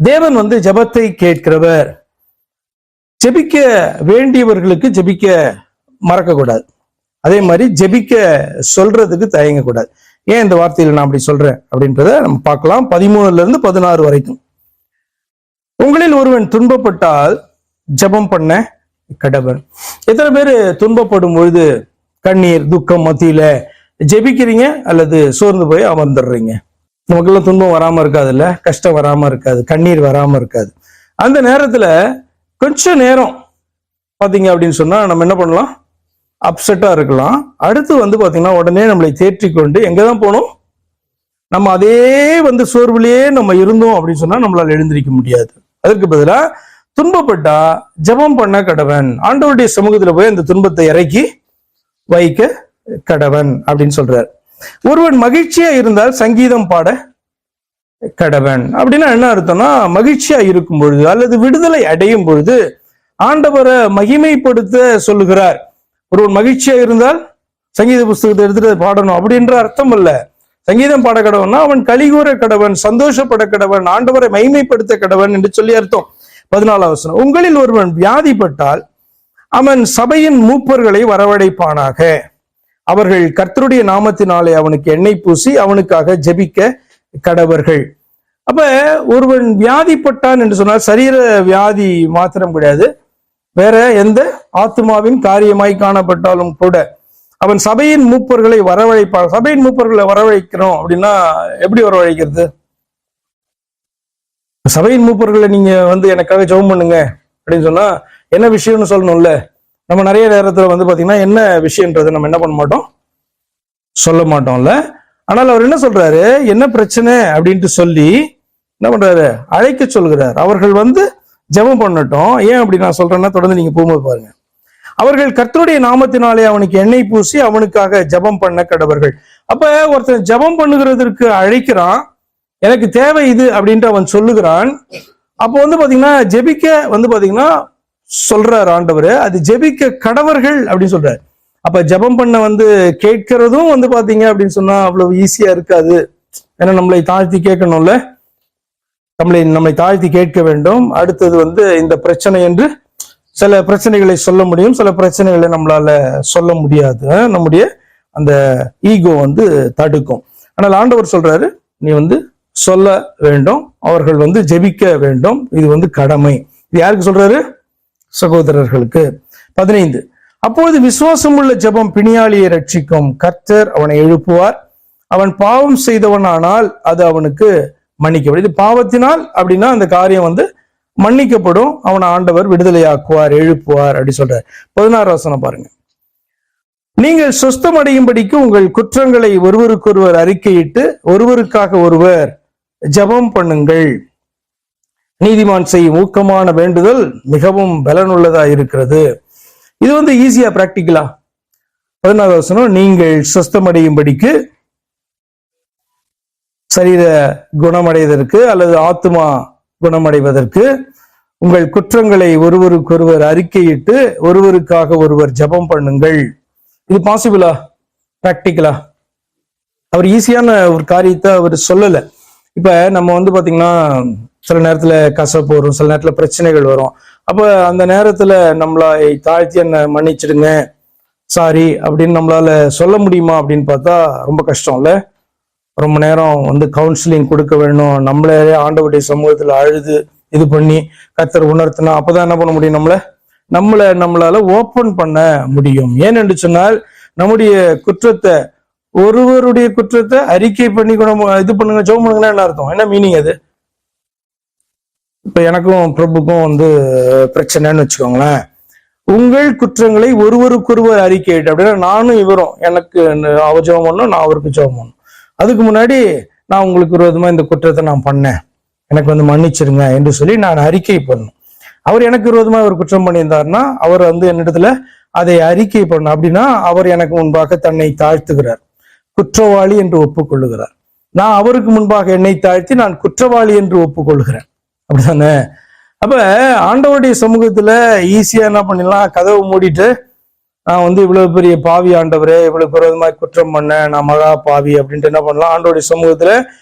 தேவன் ஜெபத்தை கேட்கிறவர். ஜெபிக்க வேண்டியவர்களுக்கு ஜெபிக்க மறக்கக்கூடாது. அதே மாதிரி ஜெபிக்க சொல்றதுக்கு தயங்கக்கூடாது. ஏன் இந்த வார்த்தையில நான் அப்படி சொல்றேன் அப்படின்றத நம்ம பார்க்கலாம். 13-16 வரைக்கும். உங்களில் ஒருவன் துன்பப்பட்டால் ஜெபம் பண்ண கடவன். எத்தனை பேர் துன்பப்படும் பொழுது கண்ணீர் துக்கம் மத்தியில ஜெபிக்கிறீங்க அல்லது சோர்ந்து போய் அமர்ந்துடுறீங்க? நமக்கெல்லாம் துன்பம் வராம இருக்காது, இல்ல கஷ்டம் வராம இருக்காது, கண்ணீர் வராம இருக்காது. அந்த நேரத்துல கொஞ்ச நேரம் பாத்தீங்க அப்படின்னு சொன்னா நம்ம என்ன பண்ணலாம்? அப்செட்டா இருக்கலாம். அடுத்து பாத்தீங்கன்னா உடனே நம்மளை தேற்றிக்கொண்டு எங்கதான் போகணும்? நம்ம அதே சோர்வுலயே நம்ம இருந்தோம் அப்படின்னு சொன்னா நம்மளால எழுந்திருக்க முடியாது. அதற்கு பதிலா துன்பப்பட்டா ஜெபம் பண்ண கடவன். ஆண்டவருடைய சமூகத்துல போய் அந்த துன்பத்தை இறக்கி வைக்க கடவன் அப்படின்னு சொல்றார். ஒருவன் மகிழ்ச்சியா இருந்தால் சங்கீதம் பாட கடவன். அப்படின்னா என்ன அர்த்தம்னா, மகிழ்ச்சியா இருக்கும் பொழுது அல்லது விடுதலை அடையும் பொழுது ஆண்டவரை மகிமைப்படுத்த சொல்லுகிறார். ஒருவன் மகிழ்ச்சியா இருந்தால் சங்கீத புஸ்தகத்தை எடுத்துட்டு பாடணும் அப்படின்ற அர்த்தம் அல்ல. சங்கீதம் பாட கடவன்னா அவன் கலிகூற கடவன், சந்தோஷப்பட கடவன், ஆண்டவரை மகிமைப்படுத்த கடவன் என்று சொல்லி அர்த்தம். 14ஆம் வசனம். உங்களில் ஒருவன் வியாதிப்பட்டால் அவன் சபையின் மூப்பர்களை வரவழைப்பானாக. அவர்கள் கர்த்தருடைய நாமத்தினாலே அவனுக்கு எண்ணெய் பூசி அவனுக்காக ஜெபிக்க கடவர்கள். அப்ப ஒருவன் வியாதிப்பட்டான் என்று சொன்னால் சரீர வியாதி மாத்திரம் கிடையாது, வேற எந்த ஆத்மாவின் காரியமாய் காணப்பட்டாலும் கூட அவன் சபையின் மூப்பர்களை வரவழைப்பான். சபையின் மூப்பர்களை வரவழைக்கிறோம் அப்படின்னா எப்படி வரவழைக்கிறது? சபையின் மூப்பர்களை நீங்க எனக்காக ஜெபம் பண்ணுங்க அப்படின்னு சொன்னா என்ன விஷயம்னு சொல்லணும்ல. நம்ம நிறைய நேரத்துல பாத்தீங்கன்னா என்ன விஷயம்ன்றதை நம்ம என்ன பண்ண மாட்டோம், சொல்ல மாட்டோம்ல. ஆனால் அவர் என்ன சொல்றாரு, என்ன பிரச்சனை அப்படின்ட்டு சொல்லி என்ன பண்றாரு, அழைக்க சொல்கிறார். அவர்கள் ஜெபம் பண்ணட்டும். ஏன் அப்படி நான் சொல்றேன்னா தொடர்ந்து நீங்க போகும்போது பாருங்க. அவர்கள் கர்த்தருடைய நாமத்தினாலே அவனுக்கு எண்ணெய் பூசி அவனுக்காக ஜெபம் பண்ண கடவர்கள். அப்ப ஒருத்தன் ஜெபம் பண்ணுகிறதற்கு அழைக்கிறான், எனக்கு தேவை இது அப்படின்ட்டு அவன் சொல்லுகிறான். அப்போ பாத்தீங்கன்னா ஜெபிக்க பாத்தீங்கன்னா சொல்றாரு ஆண்டவர், அது ஜெபிக்க கடவர்கள் அப்படின்னு சொல்றாரு. அப்ப ஜெபம் பண்ண கேட்கிறதும் பாத்தீங்க அப்படின்னு சொன்னா அவ்வளவு ஈஸியா இருக்காது. ஏன்னா நம்மளை தாழ்த்தி கேட்கணும்ல, நம்மளை தாழ்த்தி கேட்க வேண்டும். அடுத்தது இந்த பிரச்சனை என்று சில பிரச்சனைகளை சொல்ல முடியும், சில பிரச்சனைகளை நம்மளால சொல்ல முடியாது. நம்முடைய அந்த ஈகோ தடுக்கும். ஆனால் ஆண்டவர் சொல்றாரு, நீ சொல்ல வேண்டும், அவர்கள் ஜெபிக்க வேண்டும். இது கடமை. இது யாருக்கு சொல்றாரு? சகோதரர்களுக்கு. 15. அப்பொழுது விசுவாசம் உள்ள ஜெபம் பிணியாளியை ரட்சிக்கும், கர்த்தர் அவனை எழுப்புவார். அவன் பாவம் செய்தவனானால் அது அவனுக்கு மன்னிக்கப்படும். இது பாவத்தினால் அப்படின்னா அந்த காரியம் மன்னிக்கப்படும், அவனை ஆண்டவர் விடுதலையாக்குவார், எழுப்புவார் அப்படி சொல்றார். 16ஆம் வசனம் பாருங்க. நீங்கள் சொஸ்தம் அடையும்படிக்கு உங்கள் குற்றங்களை ஒருவருக்கொருவர் அறிக்கையிட்டு ஒருவருக்காக ஒருவர் ஜெபம் பண்ணுங்கள். நீதிமான் செய்யும் ஊக்கமான வேண்டுதல் மிகவும் பலனுள்ளதா இருக்கிறது. இது ஈஸியா பிராக்டிக்கலா. 16ஆம் வசனம், நீங்கள் சொஸ்தமடையும்படிக்கு சரீர குணமடைவதற்கு அல்லது ஆத்மா குணமடைவதற்கு உங்கள் குற்றங்களை ஒருவருக்கொருவர் அறிக்கையிட்டு ஒருவருக்காக ஒருவர் ஜெபம் பண்ணுங்கள். இது பாசிபிளா? பிராக்டிக்கலா? அவர் ஈஸியான ஒரு காரியத்தை அவர் சொல்லல. இப்ப நம்ம பாத்தீங்கன்னா சில நேரத்துல கசப்பு வரும், சில நேரத்துல பிரச்சனைகள் வரும். அப்ப அந்த நேரத்துல நம்மளை தாழ்த்தி என்ன மன்னிச்சிடுங்க, சாரி அப்படின்னு நம்மளால சொல்ல முடியுமா அப்படின்னு பார்த்தா ரொம்ப கஷ்டம் இல்ல. ரொம்ப நேரம் கவுன்சிலிங் கொடுக்க வேணும், நம்மளே ஆண்டவருடைய சமூகத்துல அழுது இது பண்ணி கர்த்தர் உணர்த்தினா அப்பதான் என்ன பண்ண முடியும், நம்மளால ஓப்பன் பண்ண முடியும். ஏனென்று சொன்னால் நம்முடைய குற்றத்தை, ஒருவருடைய குற்றத்தை அறிக்கை பண்ணி இது பண்ணுங்க, ஜெபம் பண்ணுங்கன்னா என்ன அர்த்தம், என்ன மீனிங் அது? இப்ப எனக்கும் பிரபுக்கும் பிரச்சனைன்னு வச்சுக்கோங்களேன். உங்கள் குற்றங்களை ஒருவருக்கொருவர் அறிக்கையிட்டு அப்படின்னா நானும் இவரும், எனக்கு அவ ஜெபம் பண்ணணும், நான் அவருக்கு ஜெபம் பண்ணணும். அதுக்கு முன்னாடி நான் உங்களுக்கு விரோதமா இந்த குற்றத்தை நான் பண்ணேன், எனக்கு மன்னிச்சிருங்க என்று சொல்லி நான் அறிக்கை பண்ணணும். அவர் எனக்கு விரோதமா ஒரு குற்றம் பண்ணியிருந்தாருன்னா அவர் என்னிடத்துல அதை அறிக்கை பண்ணணும். அப்படின்னா அவர் எனக்கு முன்பாக தன்னை தாழ்த்துகிறார், குற்றவாளி என்று ஒப்புக்கொள்ளுகிறார். நான் அவருக்கு முன்பாக என்னை தாழ்த்தி நான் குற்றவாளி என்று ஒப்புக்கொள்கிறேன். அப்படித்தானே? அப்ப ஆண்டவருடைய சமூகத்துல ஈஸியா என்ன பண்ணிடலாம், கதவை மூடிட்டு நான் இவ்வளவு பெரிய பாவி ஆண்டவரே, இவ்வளவு விரோதமாய் குற்றம் பண்ண, நான் மகா பாவி அப்படின்ட்டு என்ன பண்ணலாம், ஆண்டவருடைய சமூகத்துல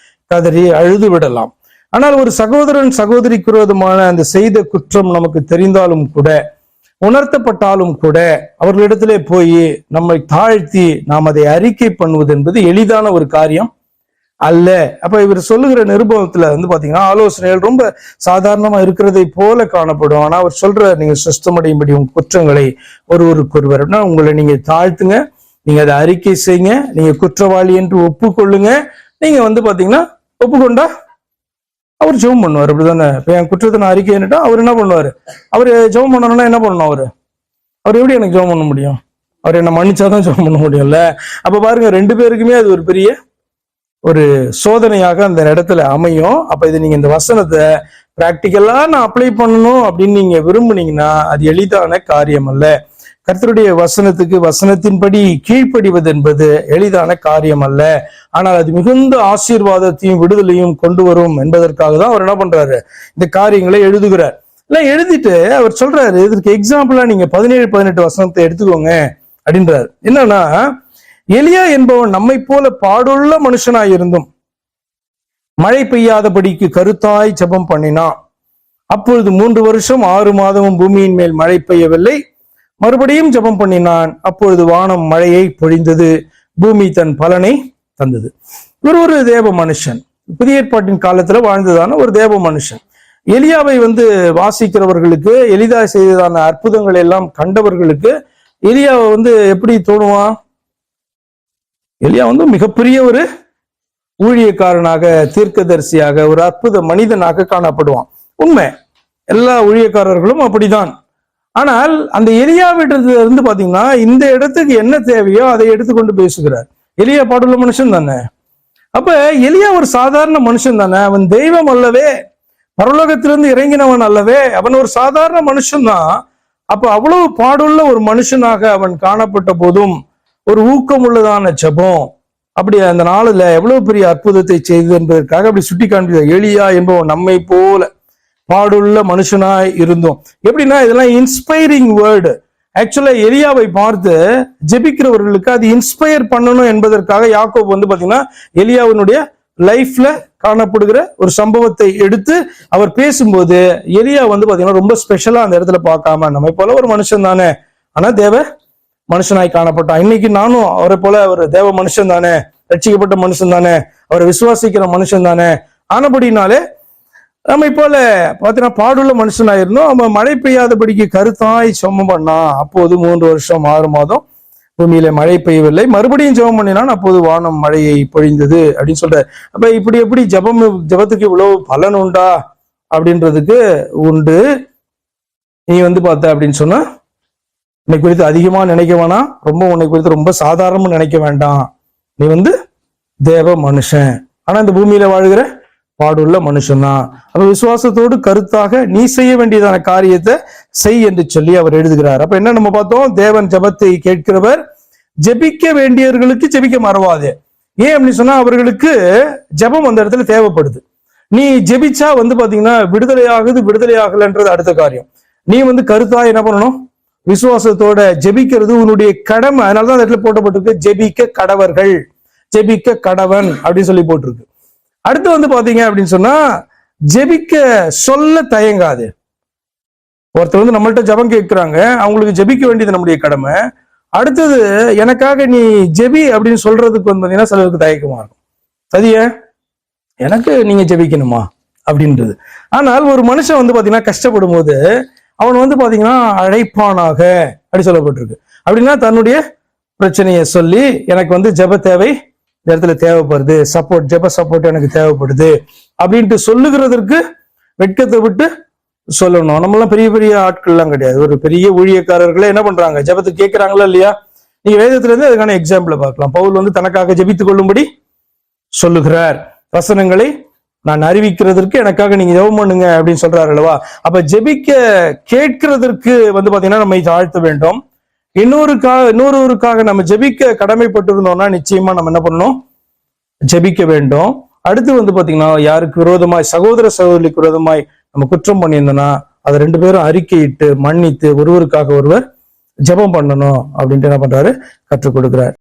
கதறி அழுது விடலாம். ஆனால் ஒரு சகோதரன் சகோதரிக்கு விரோதமான அந்த செய்த குற்றம் நமக்கு தெரிந்தாலும் கூட, உணர்த்தப்பட்டாலும் கூட, அவர்களிடத்திலே போய் நம்மை தாழ்த்தி நாம் அதை அறிக்கை பண்ணுவது என்பது எளிதான ஒரு காரியம் அல்ல. அப்ப இவர் சொல்லுகிற நிருபவத்துல பாத்தீங்கன்னா ஆலோசனைகள் ரொம்ப சாதாரணமா இருக்கிறதை போல காணப்படும். ஆனா அவர் சொல்ற, நீங்க சுத்தமடையும்படி உங்க குற்றங்களை ஒருவருக்கொருவர், உங்களை நீங்க தாழ்த்துங்க, நீங்க அதை அறிக்கை செய்யுங்க, நீங்க குற்றவாளி என்று ஒப்புக்கொள்ளுங்க. நீங்க பாத்தீங்கன்னா ஒப்புக்கொண்டா அவர் ஜெபம் பண்ணுவார். அப்படிதானே? இப்ப என் குற்றத்தை நான் அறிக்கைன்னுட்டா அவர் என்ன பண்ணுவாரு? அவர் ஜெபம் பண்ணணும்னா என்ன பண்ணணும்? அவர் எப்படி எனக்கு ஜெபம் பண்ண முடியும்? அவர் என்ன மன்னிச்சாதான் ஜெபம் பண்ண முடியும்ல. அப்ப பாருங்க, ரெண்டு பேருக்குமே அது ஒரு பெரிய ஒரு சோதனையாக அந்த இடத்துல அமையும். அப்ப இது நீங்க இந்த வசனத்தை பிராக்டிக்கலா நான் அப்ளை பண்ணணும் அப்படின்னு நீங்க விரும்புனீங்கன்னா அது எளிதான காரியம் அல்ல. கர்த்தருடைய வசனத்துக்கு வசனத்தின்படி கீழ்ப்படிவது என்பது எளிதான காரியம் அல்ல. ஆனால் அது மிகுந்த ஆசீர்வாதத்தையும் விடுதலையும் கொண்டு வரும் என்பதற்காக தான் அவர் என்ன பண்றாரு? இந்த காரியங்களை எழுதுகிறார். இல்ல எழுதிட்டு அவர் சொல்றாரு, இதற்கு எக்ஸாம்பிளா நீங்க 17-18 வசனத்தை எடுத்துக்கோங்க அப்படின்றாரு. என்னன்னா, எலியா என்பவன் நம்மை போல பாடுள்ள மனுஷனாயிருந்தும் மழை பெய்யாதபடிக்கு கருத்தாய் ஜெபம் பண்ணினான். அப்பொழுது 3 வருஷம் 6 மாதமும் பூமியின் மேல் மழை பெய்யவில்லை. மறுபடியும் ஜெபம் பண்ணினான். அப்பொழுது வானம் மழையை பொழிந்தது, பூமி தன் பலனை தந்தது. இவர் ஒரு தேவ மனுஷன், புதிய ஏற்பாட்டின் காலத்துல வாழ்ந்ததான ஒரு தேவ மனுஷன். எலியாவை வாசிக்கிறவர்களுக்கு, எலிதா செய்ததான அற்புதங்கள் எல்லாம் கண்டவர்களுக்கு எலியாவை எப்படி தோணுவான்? எலியா மிகப்பெரிய ஒரு ஊழியக்காரனாக, தீர்க்கதரிசியாக, ஒரு அற்புத மனிதனாக காணப்படுவான். உண்மை, எல்லா ஊழியக்காரர்களும் அப்படிதான். ஆனால் அந்த எலியாவிடத்துல இருந்து பாத்தீங்கன்னா இந்த இடத்துக்கு என்ன தேவையோ அதை எடுத்துக்கொண்டு பேசுகிறார். எலியா பாடுள்ள மனுஷன் தானே. அப்ப எலியா ஒரு சாதாரண மனுஷன் தானே. அவன் தெய்வம் அல்லவே, பரலோகத்திலிருந்து இறங்கினவன் அல்லவே. அவன் ஒரு சாதாரண மனுஷன் தான். அப்ப அவ்வளவு பாடுள்ள ஒரு மனுஷனாக அவன் காணப்பட்ட போதும் ஒரு ஊக்கம் உள்ளதான ஜெபம் அப்படி அந்த நாளில் எவ்வளவு பெரிய அற்புதத்தை செய்தது என்பதற்காக அப்படி சுட்டி காண்பித்தார். எலியா என்பவன் நம்மை போல பாடுள்ள மனுஷனாய் இருந்தோம். எப்படின்னா இதெல்லாம் இன்ஸ்பைரிங் வேர்டு. ஆக்சுவலா எலியாவை பார்த்து ஜெபிக்கிறவர்களுக்கு அது இன்ஸ்பயர் பண்ணணும் என்பதற்காக யாக்கோபு பாத்தீங்கன்னா எலியாவினுடைய லைஃப்ல காணப்படுகிற ஒரு சம்பவத்தை எடுத்து அவர் பேசும்போது எலியா பாத்தீங்கன்னா ரொம்ப ஸ்பெஷலா அந்த இடத்துல பார்க்காம நம்மை போல ஒரு மனுஷன் தானே, ஆனா தேவ மனுஷனாய் காணப்பட்டான். இன்னைக்கு நானும் அவரை போல ஒரு தேவ மனுஷன் தானே, ரட்சிக்கப்பட்ட மனுஷன் தானே, அவரை விசுவாசிக்கிற மனுஷன் தானே. ஆனபடினாலே நம்ம போல பாத்தீங்கன்னா பாடுள்ள மனுஷனாயிருந்தோம். அவன் மழை பெய்யாதபடிக்கு கருத்தாய் ஜெபம் பண்ணான். அப்போது 3 வருஷம் 6 மாதம் பூமியில மழை பெய்யவில்லை. மறுபடியும் ஜெபம் பண்ணினான். அப்போது வானம் மழையை பொழிந்தது அப்படின்னு சொல்றாரு. அப்ப இப்படி எப்படி ஜெபத்துக்கு இவ்வளவு பலன் உண்டா அப்படின்றதுக்கு உண்டு. நீ பார்த்த அப்படின்னு சொன்னா உன்னை குறித்து அதிகமா நினைக்க வேணாம், ரொம்ப உன்னை குறித்து ரொம்ப சாதாரணமா நினைக்க வேண்டாம். நீ தேவ மனுஷன், ஆனா இந்த பூமியில வாழ்கிற பாடுள்ள மனுஷன் தான். அப்ப விசுவாசத்தோடு கருத்தாக நீ செய்ய வேண்டியதான காரியத்தை செய் என்று சொல்லி அவர் எழுதுகிறார். அப்ப என்ன நம்ம பார்த்தோம்? தேவன் ஜெபத்தை கேட்கிறவர், ஜெபிக்க வேண்டியவர்களுக்கு ஜெபிக்க மறவாது. ஏன் அப்படின்னு சொன்னா அவர்களுக்கு ஜெபம் அந்த இடத்துல தேவைப்படுது. நீ ஜெபிச்சா பாத்தீங்கன்னா விடுதலை ஆகலன்றது அடுத்த காரியம். நீ கருத்தா என்ன பண்ணணும்? விசுவாசத்தோட ஜெபிக்கிறது உன்னுடைய கடமை. அதனாலதான் அந்த இடத்துல போட்டப்பட்டிருக்கு ஜெபிக்க கடவர்கள், ஜெபிக்க கடவன் அப்படின்னு சொல்லி போட்டிருக்கு. அடுத்து பாத்தீங்க அப்படின்னு சொன்னா ஜெபிக்க சொல்ல தயங்காது. ஒருத்தர் நம்மள்ட்ட ஜெபம் கேட்கிறாங்க, அவங்களுக்கு ஜெபிக்க வேண்டியது நம்முடைய கடமை. அடுத்தது எனக்காக நீ ஜெபி அப்படின்னு சொல்றதுக்கு பாத்தீங்கன்னா சிலருக்கு தயக்கமா இருக்கும். சரியா, எனக்கு நீங்க ஜெபிக்கணுமா அப்படின்றது. ஆனால் ஒரு மனுஷன் பாத்தீங்கன்னா கஷ்டப்படும் போது அவன் பாத்தீங்கன்னா அழைப்பானாக அப்படி சொல்லப்பட்டிருக்கு. அப்படின்னா தன்னுடைய பிரச்சனையை சொல்லி எனக்கு ஜெப தேவை இந்த இடத்துல தேவைப்படுது, சப்போர்ட், ஜெப சப்போர்ட் எனக்கு தேவைப்படுது அப்படின்ட்டு சொல்லுகிறதற்கு வெட்கத்தை விட்டு சொல்லணும். நம்மளாம் பெரிய பெரிய ஆட்கள்லாம் கிடையாது. ஒரு பெரிய ஊழியக்காரர்களே என்ன பண்றாங்க? ஜெபத்துக்கு கேட்கிறாங்களா இல்லையா? நீங்க வேதத்துல இருந்து அதுக்கான எக்ஸாம்பிளை பார்க்கலாம். பவுல் தனக்காக ஜெபித்துக் கொள்ளும்படி சொல்லுகிறார். வசனங்களை நான் அறிவிக்கிறதற்கு எனக்காக நீங்க ஜெபம் பண்ணுங்க அப்படின்னு சொல்றாரு அல்லவா? அப்ப ஜெபிக்க கேட்கிறதற்கு பாத்தீங்கன்னா நம்ம தாழ்த்த வேண்டும். இன்னொருவருக்காக நம்ம ஜெபிக்க கடமைப்பட்டிருந்தோம்னா நிச்சயமா நம்ம என்ன பண்ணணும்? ஜெபிக்க வேண்டும். அடுத்து பாத்தீங்கன்னா யாருக்கு விரோதமாய், சகோதர சகோதரிக்கு விரோதமாய் நம்ம குற்றம் பண்ணியிருந்தோம்னா அதை 2 பேரும் அறிக்கையிட்டு மன்னித்து ஒருவருக்காக ஒருவர் ஜெபம் பண்ணணும் அப்படின்ட்டு என்ன பண்றாரு? கற்றுக் கொடுக்கிறார்.